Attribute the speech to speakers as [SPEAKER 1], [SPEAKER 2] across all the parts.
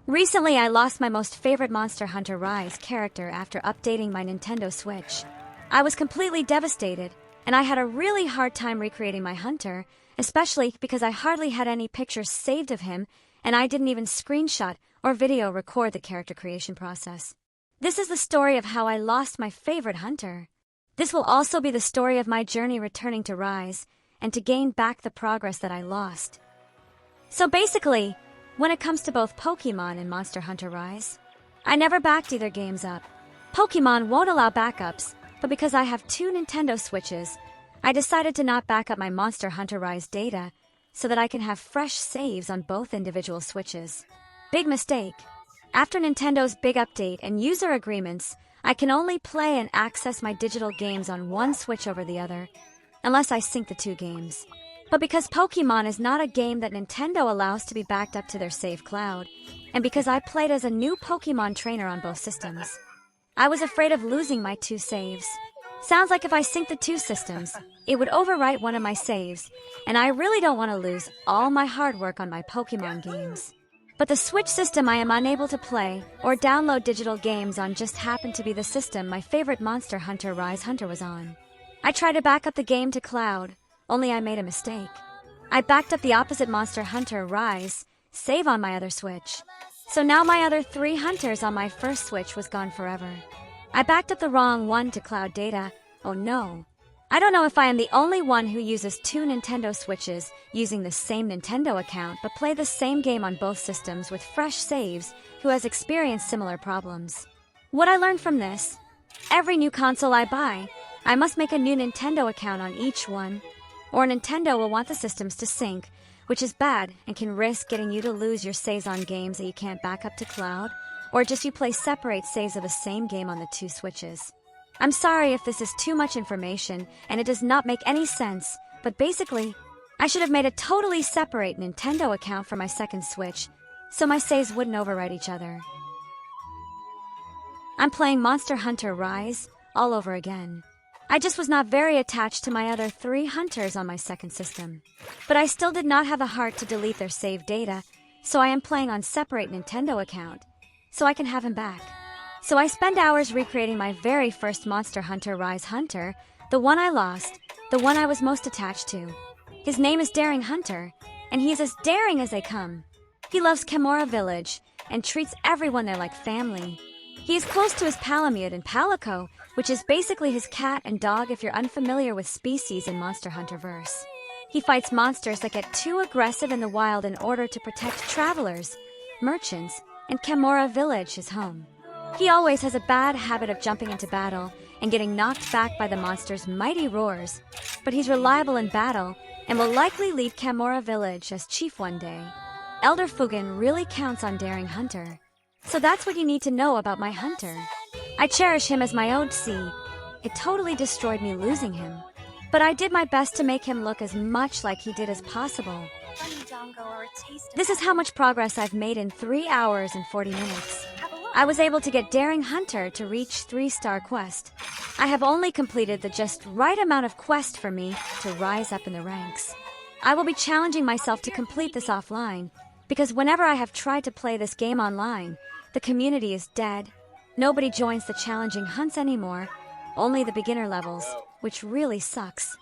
[SPEAKER 1] Recently, I lost my most favorite Monster Hunter Rise character after updating my Nintendo Switch. I was completely devastated, and I had a really hard time recreating my hunter, especially because I hardly had any pictures saved of him, and I didn't even screenshot or video record the character creation process. This is the story of how I lost my favorite hunter. This will also be the story of my journey returning to Rise, and to gain back the progress that I lost. So basically, when it comes to both Pokemon and Monster Hunter Rise, I never backed either games up. Pokemon won't allow backups, but because I have 2 Nintendo Switches, I decided to not back up my Monster Hunter Rise data so that I can have fresh saves on both individual Switches. Big mistake. After Nintendo's big update and user agreements, I can only play and access my digital games on one Switch over the other, unless I sync the 2 games. But because Pokemon is not a game that Nintendo allows to be backed up to their save cloud, and because I played as a new Pokemon trainer on both systems, I was afraid of losing my 2 saves. Sounds like if I sync the 2 systems, it would overwrite one of my saves, and I really don't want to lose all my hard work on my Pokemon games. But the Switch system I am unable to play or download digital games on just happened to be the system my favorite Monster Hunter Rise hunter was on. I tried to back up the game to cloud, only I made a mistake. I backed up the opposite Monster Hunter Rise save on my other Switch. So now my other 3 hunters on my first Switch was gone forever. I backed up the wrong one to cloud data. Oh no. I don't know if I am the only one who uses 2 Nintendo Switches using the same Nintendo account but play the same game on both systems with fresh saves who has experienced similar problems. What I learned from this: every new console I buy, I must make a new Nintendo account on each one, or Nintendo will want the systems to sync, which is bad and can risk getting you to lose your saves on games that you can't back up to cloud, or just you play separate saves of the same game on the 2 Switches. I'm sorry if this is too much information and it does not make any sense, but basically, I should have made a totally separate Nintendo account for my second Switch, so my saves wouldn't overwrite each other. I'm playing Monster Hunter Rise all over again. I just was not very attached to my other 3 hunters on my second system. But I still did not have the heart to delete their saved data, so I am playing on separate Nintendo account, so I can have him back. So I spend hours recreating my very first Monster Hunter Rise hunter, the one I lost, the one I was most attached to. His name is Daring Hunter, and he is as daring as they come. He loves Kamora Village, and treats everyone there like family. He is close to his Palamute and Palico, which is basically his cat and dog if you're unfamiliar with species in Monster Hunter verse. He fights monsters that get too aggressive in the wild in order to protect travelers, merchants, and Kamora Village, his home. He always has a bad habit of jumping into battle and getting knocked back by the monster's mighty roars, but he's reliable in battle and will likely lead Kamora Village as chief one day. Elder Fugen really counts on Daring Hunter. So that's what you need to know about my hunter. I cherish him as my OC. It totally destroyed me losing him, but I did my best to make him look as much like he did as possible. This is how much progress I've made in 3 hours and 40 minutes. I was able to get Daring Hunter to reach 3-star quest. I have only completed the just right amount of quest for me to rise up in the ranks. I will be challenging myself to complete this offline, because whenever I have tried to play this game online, the community is dead. Nobody joins the challenging hunts anymore, only the beginner levels, which really sucks.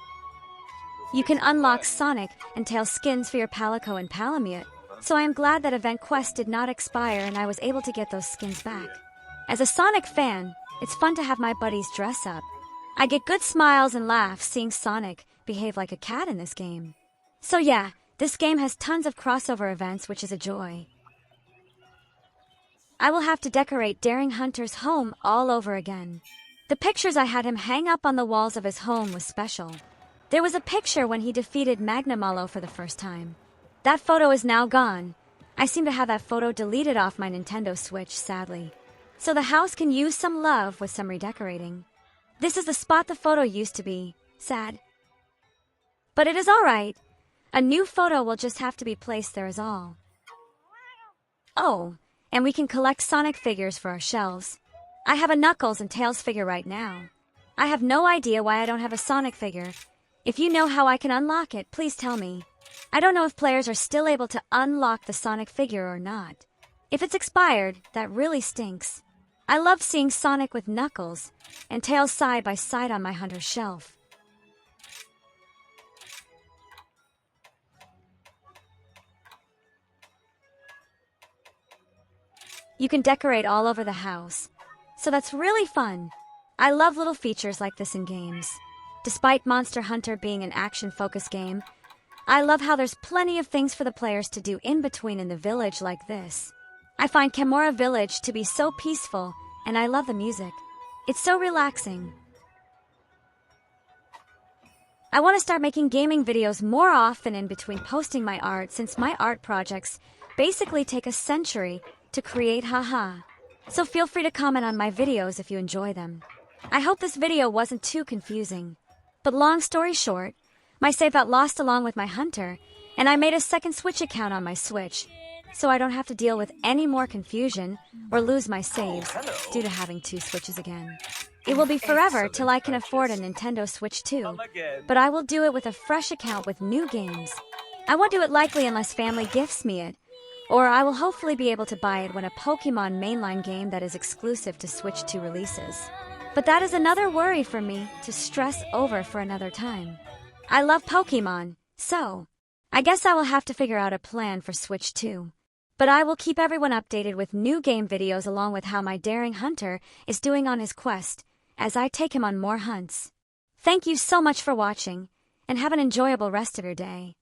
[SPEAKER 1] You can unlock Sonic and Tail skins for your Palico and Palamute, so I am glad that event quest did not expire and I was able to get those skins back. As a Sonic fan, it's fun to have my buddies dress up. I get good smiles and laughs seeing Sonic behave like a cat in this game. So yeah, this game has tons of crossover events, which is a joy. I will have to decorate Daring Hunter's home all over again. The pictures I had him hang up on the walls of his home was special. There was a picture when he defeated Magnamalo for the first time. That photo is now gone. I seem to have that photo deleted off my Nintendo Switch, sadly. So the house can use some love with some redecorating. This is the spot the photo used to be. Sad. But it is alright. A new photo will just have to be placed there is all. Oh, and we can collect Sonic figures for our shelves. I have a Knuckles and Tails figure right now. I have no idea why I don't have a Sonic figure. If you know how I can unlock it, please tell me. I don't know if players are still able to unlock the Sonic figure or not. If it's expired, that really stinks. I love seeing Sonic with Knuckles and Tails side by side on my Hunter shelf. You can decorate all over the house, so that's really fun. I love little features like this in games. Despite Monster Hunter being an action-focused game, I love how there's plenty of things for the players to do in between in the village like this. I find Kamora Village to be so peaceful, and I love the music. It's so relaxing. I want to start making gaming videos more often in between posting my art, since my art projects basically take a century to create, haha. So feel free to comment on my videos if you enjoy them. I hope this video wasn't too confusing. But long story short, my save got lost along with my Hunter, and I made a second Switch account on my Switch, so I don't have to deal with any more confusion or lose my saves due to having two Switches again. It will be forever till I can afford a Nintendo Switch 2, but I will do it with a fresh account with new games. I won't do it likely unless family gifts me it, or I will hopefully be able to buy it when a Pokemon mainline game that is exclusive to Switch 2 releases. But that is another worry for me to stress over for another time. I love Pokemon, so I guess I will have to figure out a plan for Switch 2. But I will keep everyone updated with new game videos along with how my daring Hunter is doing on his quest as I take him on more hunts. Thank you so much for watching, and have an enjoyable rest of your day.